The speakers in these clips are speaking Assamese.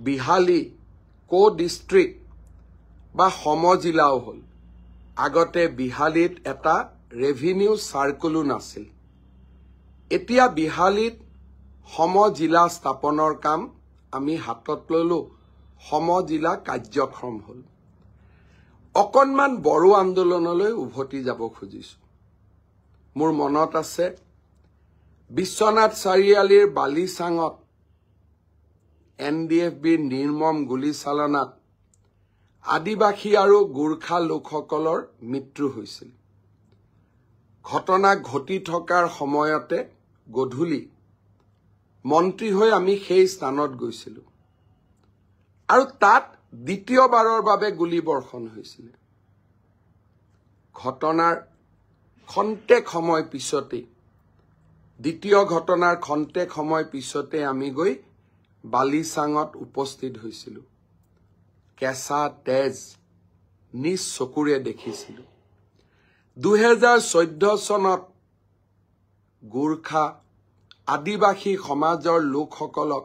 বিহালী কো ডিস্ট্ৰিক্ট বা সমজিলাও হল আগতে বিহালীত এটা ৰেভিনিউ সাৰ্কুলো নাছিল এতিয়া বিহালীত সমজিলা স্থাপনৰ কাম আমি হাতত ললো সমজিলা কাৰ্যক্ৰম হল অকনমান বড়ো আন্দোলনলৈ উভতি যাব খুজিছো মোৰ মনত আছে বিশ্বনাথ চাৰিআলিৰ বালিচাঙত এনডিএফবিৰ নিৰ্মম গুলীচালনাত আদিবাসী আৰু গোৰ্খা লোকসকলৰ মৃত্যু হৈছিল ঘটনা ঘটি থকাৰ সময়তে গধূলি মন্ত্ৰী হৈ আমি সেই স্থানত গৈছিলো আৰু তাত দ্বিতীয়বাৰৰ বাবে গুলীবৰ্ষণ হৈছিল ঘটনাৰ খন্তেক সময় পিছতে দ্বিতীয় ঘটনাৰ খন্তেক সময় পিছতে আমি গৈ বালিচাঙত উপস্থিত হৈছিলো কেঁচা তেজ নিজ চকুৰে দেখিছিলো 2014 চনত গোৰ্খা আদিবাসী সমাজৰ লোকসকলক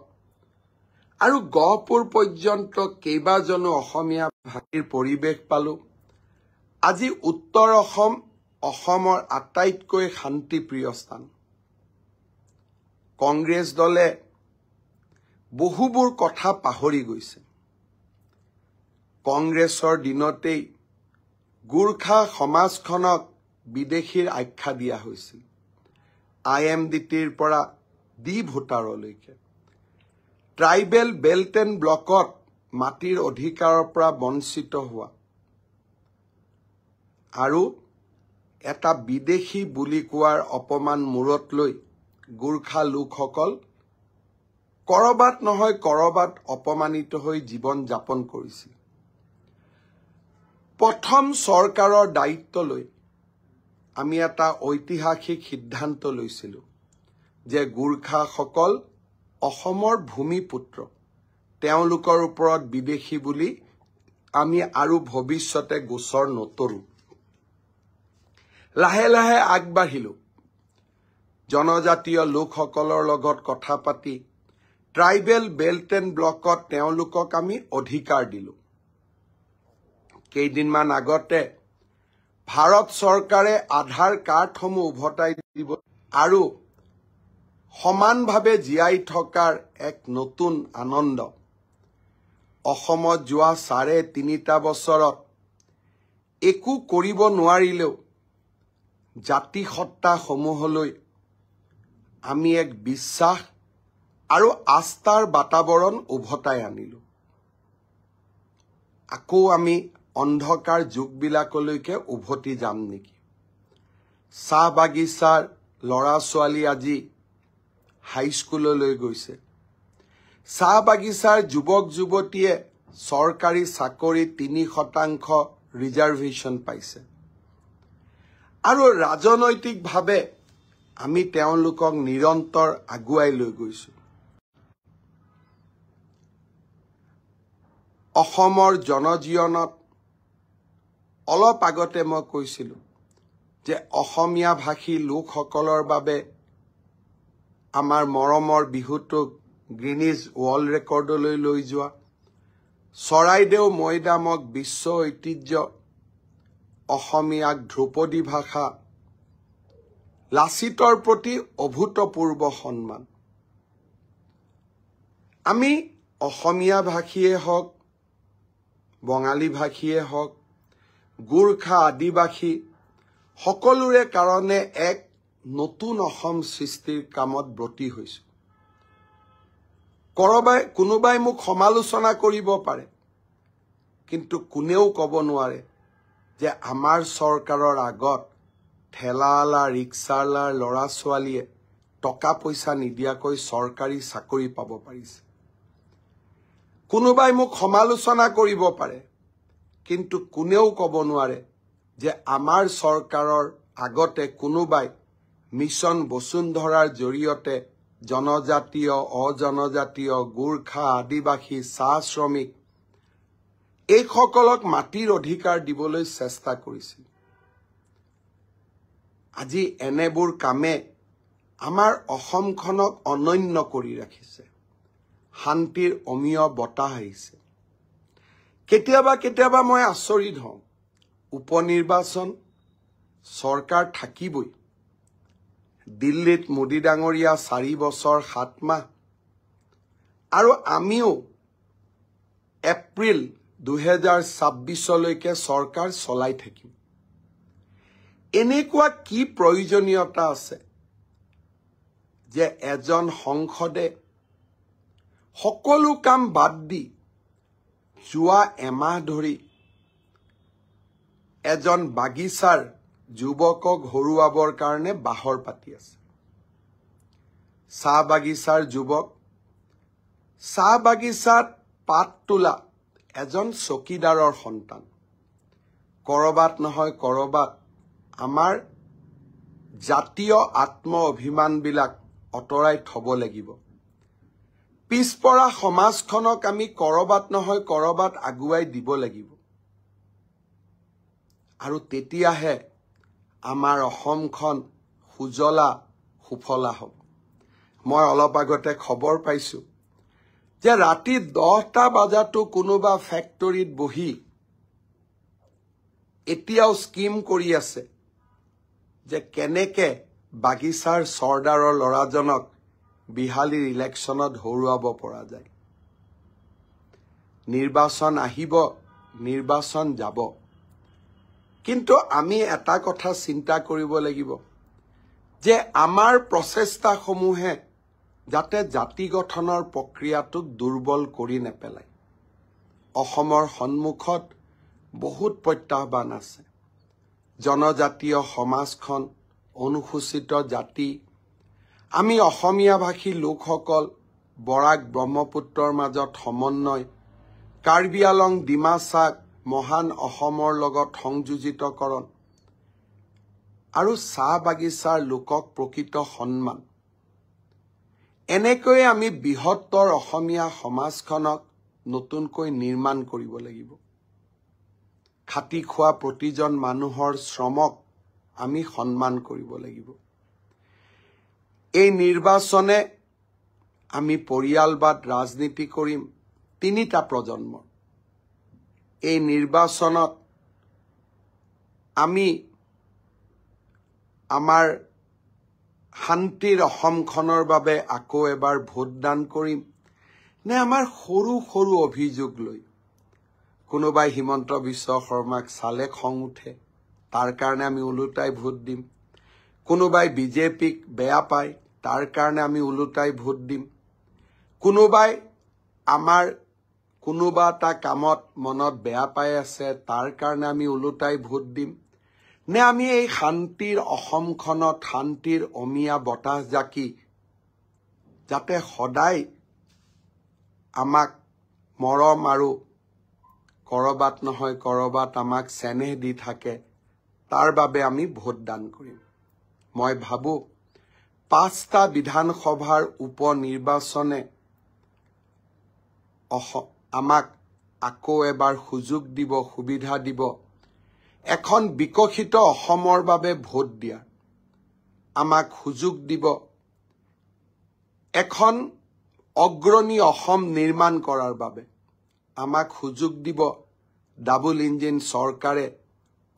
আৰু গহপুৰ পৰ্যন্ত কেইবাজনো অসমীয়া ভাষীৰ পৰিৱেশ পালো আজি উত্তৰ অসম অসমৰ আটাইতকৈ শান্তিপ্ৰিয় স্থান কংগ্ৰেছ দলে বহুবোৰ কথা পাহৰি গৈছে কংগ্ৰেছৰ দিনতেই গোৰ্খা সমাজখনক বিদেশীৰ আখ্যা দিয়া হৈছিল IMDTৰ পৰা ডি ভোটাৰলৈকে ট্ৰাইবেল বেল্ট এণ্ড ব্লকত মাটিৰ অধিকাৰৰ পৰা বঞ্চিত হোৱা আৰু এটা বিদেশী বুলি কোৱাৰ অপমান মূৰত লৈ গোৰ্খা লোকসকল কৰবাত নহয় কৰবাত অপমানিত হৈ জীৱন যাপন কৰিছিল প্ৰথম চৰকাৰৰ দায়িত্ব লৈ আমি এটা ঐতিহাসিক সিদ্ধান্ত লৈছিলো যে গোৰ্খাসকল অসমৰ ভূমিপুত্ৰ তেওঁলোকৰ ওপৰত বিদেশী বুলি আমি আৰু ভৱিষ্যতে গোচৰ নতৰো লাহে লাহে আগবাঢ়িলো জনজাতীয় লোকসকলৰ লগত কথা পাতি ট্ৰাইবেল বেল্ট এণ্ড ব্লকত তেওঁলোকক আমি অধিকাৰ দিলো কেইদিনমান আগতে ভাৰত চৰকাৰে আধাৰ কাৰ্ডসমূহ উভতাই দিব আৰু সমানভাৱে জীয়াই থকাৰ এক নতুন আনন্দ অসমত যোৱা 3.5 বছৰত একো কৰিব নোৱাৰিলেও জাতি সত্তা সমূহলৈ আমি এক বিশ্বাস আৰু আস্থাৰ বাতাবৰণ উভতাই আনিলো আকৌ আমি অন্ধকাৰ যুগবিলাকলৈকে উভতি যাম নেকি চাহ বাগিচাৰ লৰা ছোৱালী আজি হাইস্কুললৈ গৈছে চাহ বাগিচাৰ যুৱক যুৱতীয়ে চৰকাৰী চাকৰি 3% ৰিজাৰ্ভেশ্যন পাইছে আৰু ৰাজনৈতিকভাৱে আমি তেওঁলোকক নিৰন্তৰ আগুৱাই লৈ গৈছো অসমৰ জনজীৱনত অলপ আগতে মই কৈছিলো যে অসমীয়া ভাষী লোকসকলৰ বাবে আমাৰ মৰমৰ বিহুটোক গ্ৰীনিজ ৱৰ্ল্ড ৰেকৰ্ডলৈ লৈ যোৱা চৰাইদেউ মৈদামক বিশ্ব ঐতিহ্য অসমীয়াক ধ্ৰুপদী ভাষা লাচিতৰ প্ৰতি অভূতপূৰ্ব সন্মান আমি অসমীয়া ভাষীয়ে হওক বঙালী ভাষীয়ে হওক গোৰ্খা আদিবাসী সকলোৰে কাৰণে এক নতুন অসম সৃষ্টিৰ কামত ব্ৰতী হৈছো কোনোবাই মোক সমালোচনা কৰিব পাৰে কিন্তু কোনেও ক'ব নোৱাৰে যে আমাৰ চৰকাৰৰ আগত ঠেলালা ৰিক্সালাৰ লৰা ছোৱালীয়ে টকা পইচা নিদিয়াকৈ চৰকাৰী চাকৰি পাব পাৰিছে কোনোবাই মোক সমালোচনা কৰিব পাৰে কিন্তু কোনেও ক'ব নোৱাৰে যে আমাৰ চৰকাৰৰ আগতে কোনোবাই মিছন বসুন্ধৰাৰ জৰিয়তে জনজাতীয় অজনজাতীয় গোৰ্খা আদিবাসী চাহ শ্ৰমিক এইসকলক মাটিৰ অধিকাৰ দিবলৈ চেষ্টা কৰিছিল আজি এনেবোৰ কামে আমাৰ অসমখনক অনন্য কৰি ৰাখিছে শান্তিৰ অমীয় বতাহ আহিছে কেতিয়াবা মই আচৰিত হওঁ উপনিৰ্বাচন চৰকাৰ থাকিবই দিল্লীত মোদী ডাঙৰীয়া 4 বছৰ 7 মাহ আৰু আমিও এপ্ৰিল 2026 লৈকে চৰকাৰ চলাই থাকিম এনেকুৱা কি প্ৰয়োজনীয়তা আছে যে এজন সংসদে সকলো কাম বাদ দি যোৱা এমাহ ধৰি এজন বাগিচাৰ যুৱকক হৰুৱাবৰ কাৰণে বাহৰ পাতি আছে চাহ বাগিচাৰ যুৱক চাহ বাগিচাত পাত তোলা এজন চকীদাৰৰ সন্তান কৰবাত নহয় কৰবাত আমাৰ জাতীয় আত্ম অভিমানবিলাক অতৰাই থব লাগিব পিছপৰা সমাজখনক আমি কৰবাত নহয় কৰবাত আগুৱাই দিব লাগিব আৰু তেতিয়াহে আমাৰ অসমখন সুজলা সুফলা হ'ব মই অলপ আগতে খবৰ পাইছো যে ৰাতি 10টা বজাতো কোনোবা ফেক্টৰীত বহি এতিয়াও স্কিম কৰি আছে যে কেনেকে বাগিচাৰ চৰ্দাৰৰ লৰাজনক বিহালীৰ ইলেকশ্যনত হৰুৱাব পৰা যায় নিৰ্বাচন আহিব নিৰ্বাচন যাব কিন্তু আমি এটা কথা চিন্তা কৰিব লাগিব যে আমাৰ প্ৰচেষ্টাসমূহে যাতে জাতি গঠনৰ প্ৰক্ৰিয়াটোক দুৰ্বল কৰি নেপেলায় অসমৰ সন্মুখত বহুত প্ৰত্যাহ্বান আছে জনজাতীয় সমাজখন অনুসূচিত জাতি আমি অসমীয়া ভাষী লোকসকল বৰাক ব্ৰহ্মপুত্ৰৰ মাজত সমন্বয় কাৰ্বি আলং ডিমাছাক মহান অসমৰ লগত সংযোজিতকৰণ আৰু চাহ বাগিচাৰ লোকক প্ৰকৃত সন্মান এনেকৈ আমি বৃহত্তৰ অসমীয়া সমাজখনক নতুনকৈ নিৰ্মাণ কৰিব লাগিব খাটি খোৱা প্ৰতিজন মানুহৰ শ্ৰমক আমি সন্মান কৰিব লাগিব এই নিৰ্বাচনে আমি পৰিয়ালবাদ ৰাজনীতি কৰিম 3টা প্ৰজন্মৰ এই নিৰ্বাচনত আমি আমাৰ শান্তিৰ অসমখনৰ বাবে আকৌ এবাৰ ভোটদান কৰিম নে আমাৰ সৰু সৰু অভিযোগ লৈ কোনোবাই হিমন্ত বিশ্ব শৰ্মাক চালে খং উঠে তাৰ কাৰণে আমি উলুটাই ভোট দিম কোনোবাই বিজেপিক বেয়া পায় তাৰ কাৰণে আমি উলুটাই ভোট দিম কোনোবাই আমাৰ কোনোবা এটা কামত মনত বেয়া পাই আছে তাৰ কাৰণে আমি উলুটাই ভোট দিম নে আমি এই শান্তিৰ অসমখনত শান্তিৰ অমিয়া বতাহ জাকি যাতে সদায় আমাক মৰম আৰু কৰবাত নহয় কৰবাত আমাক চেনেহ দি থাকে তাৰ বাবে আমি ভোটদান কৰিম মই ভাবো 5টা বিধানসভাৰ উপনিৰ্বাচনে আমাক আকৌ এবাৰ সুযোগ দিব সুবিধা দিব এখন বিকশিত অসমৰ বাবে ভোট দিয়া আমাক সুযোগ দিব এখন অগ্ৰণী অসম নিৰ্মাণ কৰাৰ বাবে আমাক সুযোগ দিব ডাবল ইঞ্জিন চৰকাৰে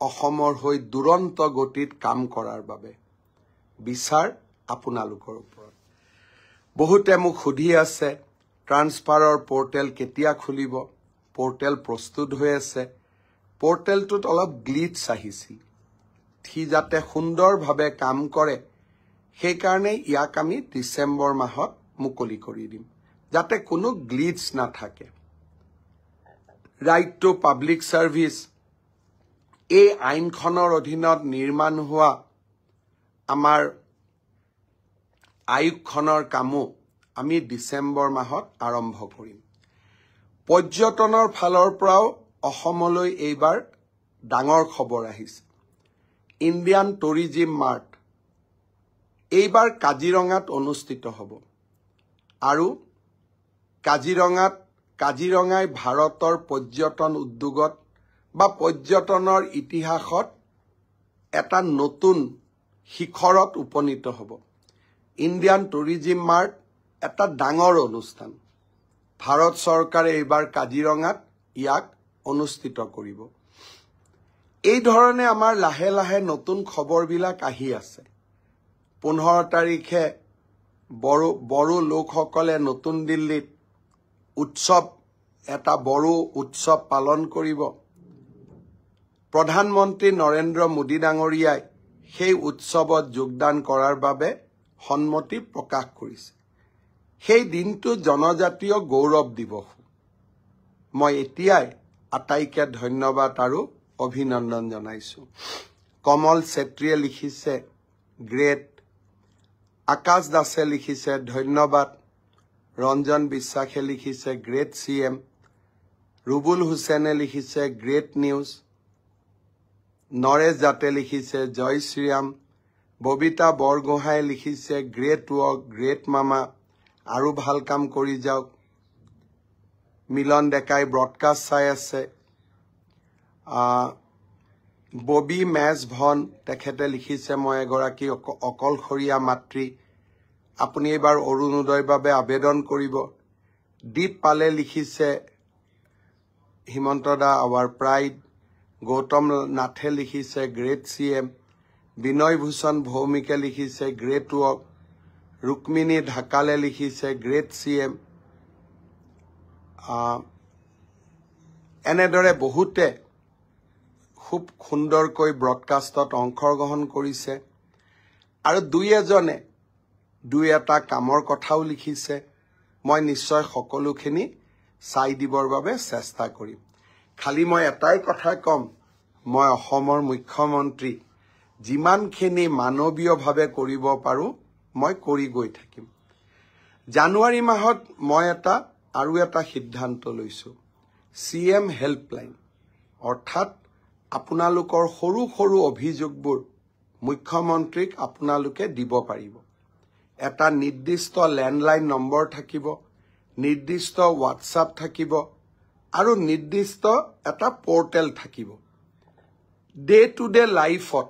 অসমৰ হৈ দুৰন্ত গতিত কাম কৰাৰ বাবে বিচাৰ আপোনালোকৰ ওপৰত বহুতে মোক সুধি আছে ট্ৰান্সফাৰৰ পোৰ্টেল কেতিয়া খুলিব পোৰ্টেল প্ৰস্তুত হৈ আছে পোৰ্টেলটোত অলপ গ্লিটছ আহিছিল সি যাতে সুন্দৰভাৱে কাম কৰে সেই কাৰণে ইয়াক আমি ডিসেম্বৰ মাহত মুকলি কৰি দিম যাতে কোনো গ্লিটছ নাথাকে ৰাইট টু পাব্লিক সাৰ্ভিস এই আইনখনৰ অধীনত নিৰ্মাণ হোৱা আমাৰ আয়োগখনৰ কামো আমি ডিসেম্বৰ মাহত আৰম্ভ কৰিম পৰ্যটনৰ ফালৰ পৰাও অসমলৈ এইবাৰ ডাঙৰ খবৰ আহিছে ইণ্ডিয়ান টুৰিজিম মাৰ্ট এইবাৰ কাজিৰঙাত অনুষ্ঠিত হ'ব আৰু কাজিৰঙাই ভাৰতৰ পৰ্যটন উদ্যোগত বা পৰ্যটনৰ ইতিহাসত এটা নতুন শিখৰত উপনীত হ'ব ইণ্ডিয়ান টুৰিজিম মাৰ্ট এটা ডাঙৰ অনুষ্ঠান ভাৰত চৰকাৰে এইবাৰ কাজিৰঙাত ইয়াক অনুষ্ঠিত কৰিব। এই ধৰণে আমাৰ লাহে লাহে নতুন খবৰবিলাক আহি আছে। 15 তাৰিখে বড়ো লোকসকলে নতুন দিল্লীত এটা বড়ো উৎসৱ পালন কৰিব। প্ৰধানমন্ত্ৰী নৰেন্দ্ৰ মোদী ডাঙৰীয়াই সেই উৎসৱত যোগদান কৰাৰ বাবে সন্মতি প্ৰকাশ কৰিছে। সেই দিনটো জনজাতীয় গৌৰৱ দিৱস। মই এতিয়াই আটাইকে ধন্যবাদ আৰু অভিনন্দন জনাইছো। কমল চেত্ৰীয়ে লিখিছে গ্ৰেট, আকাশ দাসে লিখিছে ধন্যবাদ, ৰঞ্জন বিশ্বাসে লিখিছে গ্ৰেট CM, ৰুবুল হুছেনে লিখিছে গ্ৰেট নিউজ, নৰেশ জাটে লিখিছে জয় শ্ৰীৰাম, ববিতা বৰগোহাঁয়ে লিখিছে গ্ৰেট ৱৰ্ক, গ্ৰেট মামা, আৰু ভাল কাম কৰি যাওক। মিলন ডেকাই ব্ৰডকাষ্ট চাই আছে। ববি মেজ ভন তেখেতে লিখিছে মই এগৰাকী অকলশৰীয়া মাতৃ, আপুনি এইবাৰ অৰুণোদয়ৰ বাবে আবেদন কৰিব। দীপ পালে লিখিছে হিমন্ত দা আৱাৰ প্ৰাইড, গৌতম নাথে লিখিছে গ্ৰেট CM, বিনয় ভূষণ ভৌমিকে লিখিছে গ্ৰেট ৱৰ্ক, ৰুক্মিণী ঢাকালে লিখিছে গ্ৰেট CM। এনেদৰে বহুতে খুব সুন্দৰকৈ ব্ৰডকাষ্টত অংশগ্ৰহণ কৰিছে আৰু দুই এটা কামৰ কথাও লিখিছে। মই নিশ্চয় সকলোখিনি চাই দিবৰ বাবে চেষ্টা কৰিম। খালি মই এটাই কথা কম, মই অসমৰ মুখ্যমন্ত্ৰী, যিমানখিনি মানৱীয়ভাৱে কৰিব পাৰো মই কৰি গৈ থাকিম। জানুৱাৰী মাহত মই আৰু এটা সিদ্ধান্ত লৈছো, CM হেল্পলাইন, অৰ্থাৎ আপোনালোকৰ সৰু সৰু অভিযোগবোৰ মুখ্যমন্ত্ৰীক আপোনালোকে দিব পাৰিব। এটা নিৰ্দিষ্ট লেণ্ডলাইন নম্বৰ থাকিব, নিৰ্দিষ্ট হোৱাটছআপ থাকিব আৰু নিৰ্দিষ্ট এটা পৰ্টেল থাকিব। ডে টু ডে লাইফত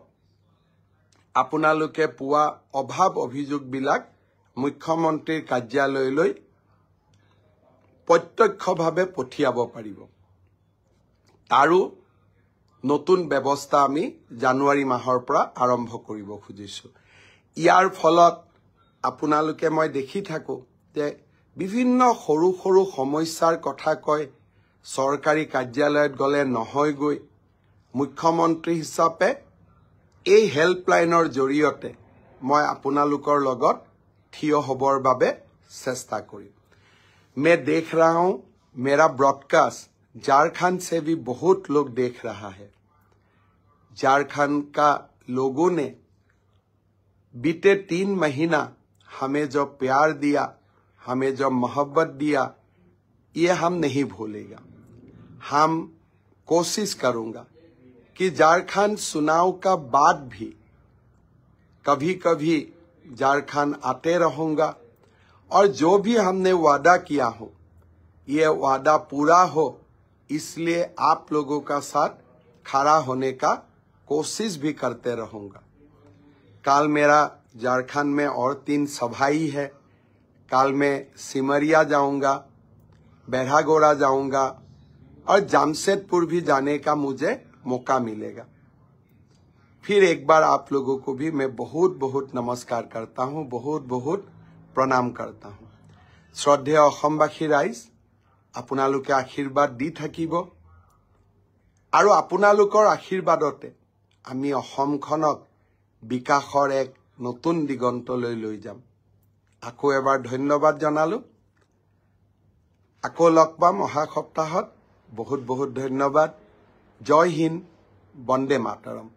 আপোনালোকে পোৱা অভাৱ অভিযোগবিলাক মুখ্যমন্ত্ৰীৰ কাৰ্যালয়লৈ প্ৰত্যক্ষভাৱে পঠিয়াব পাৰিব। তাৰো নতুন ব্যৱস্থা আমি জানুৱাৰী মাহৰ পৰা আৰম্ভ কৰিব খুজিছো। ইয়াৰ ফলত আপোনালোকে মই দেখি থাকো যে বিভিন্ন সৰু সৰু সমস্যাৰ কথা কয়, চৰকাৰী কাৰ্যালয়ত গলে নহয়গৈ। মুখ্যমন্ত্ৰী হিচাপে এই হেল্পলাইনৰ জৰিয়তে মই আপোনালোকৰ লগত থিয় হ'বৰ বাবে চেষ্টা কৰিম। मैं देख रहा हूं मेरा ब्रॉडकास्ट झारखंड से भी बहुत लोग देख रहा है। झारखंड का लोगों ने बीते 3 महीना हमें जो प्यार दिया, हमें जो मोहब्बत दिया, ये हम नहीं भूलेगा। हम कोशिश करूंगा कि झारखंड चुनाव का बाद भी कभी कभी झारखंड आते रहूंगा और जो भी हमने वादा किया हो ये वादा पूरा हो, इसलिए आप लोगों का साथ खड़ा होने का कोशिश भी करते रहूंगा। कल मेरा झारखंड में और 3 सभाएं है। कल मैं सिमरिया जाऊंगा, बैरागोड़ा जाऊंगा और जमशेदपुर भी जाने का मुझे मौका मिलेगा। फिर एक बार आप लोगों को भी मैं बहुत बहुत नमस्कार करता हूं, बहुत बहुत প্ৰণাম करता हूं। শ্ৰদ্ধেয় অসমবাসী ৰাইজ, আপোনালোকে আশীৰ্বাদ দি থাকিব আৰু আপোনালোকৰ আশীৰ্বাদতে আমি অসমখনক বিকাশৰ এক নতুন দিগন্তলৈ লৈ যাম। আকৌ এবাৰ ধন্যবাদ জনালো। আকৌ লগ পাম অহা সপ্তাহত। বহুত বহুত ধন্যবাদ। জয় হিন্দ, বন্দে মাতৰম।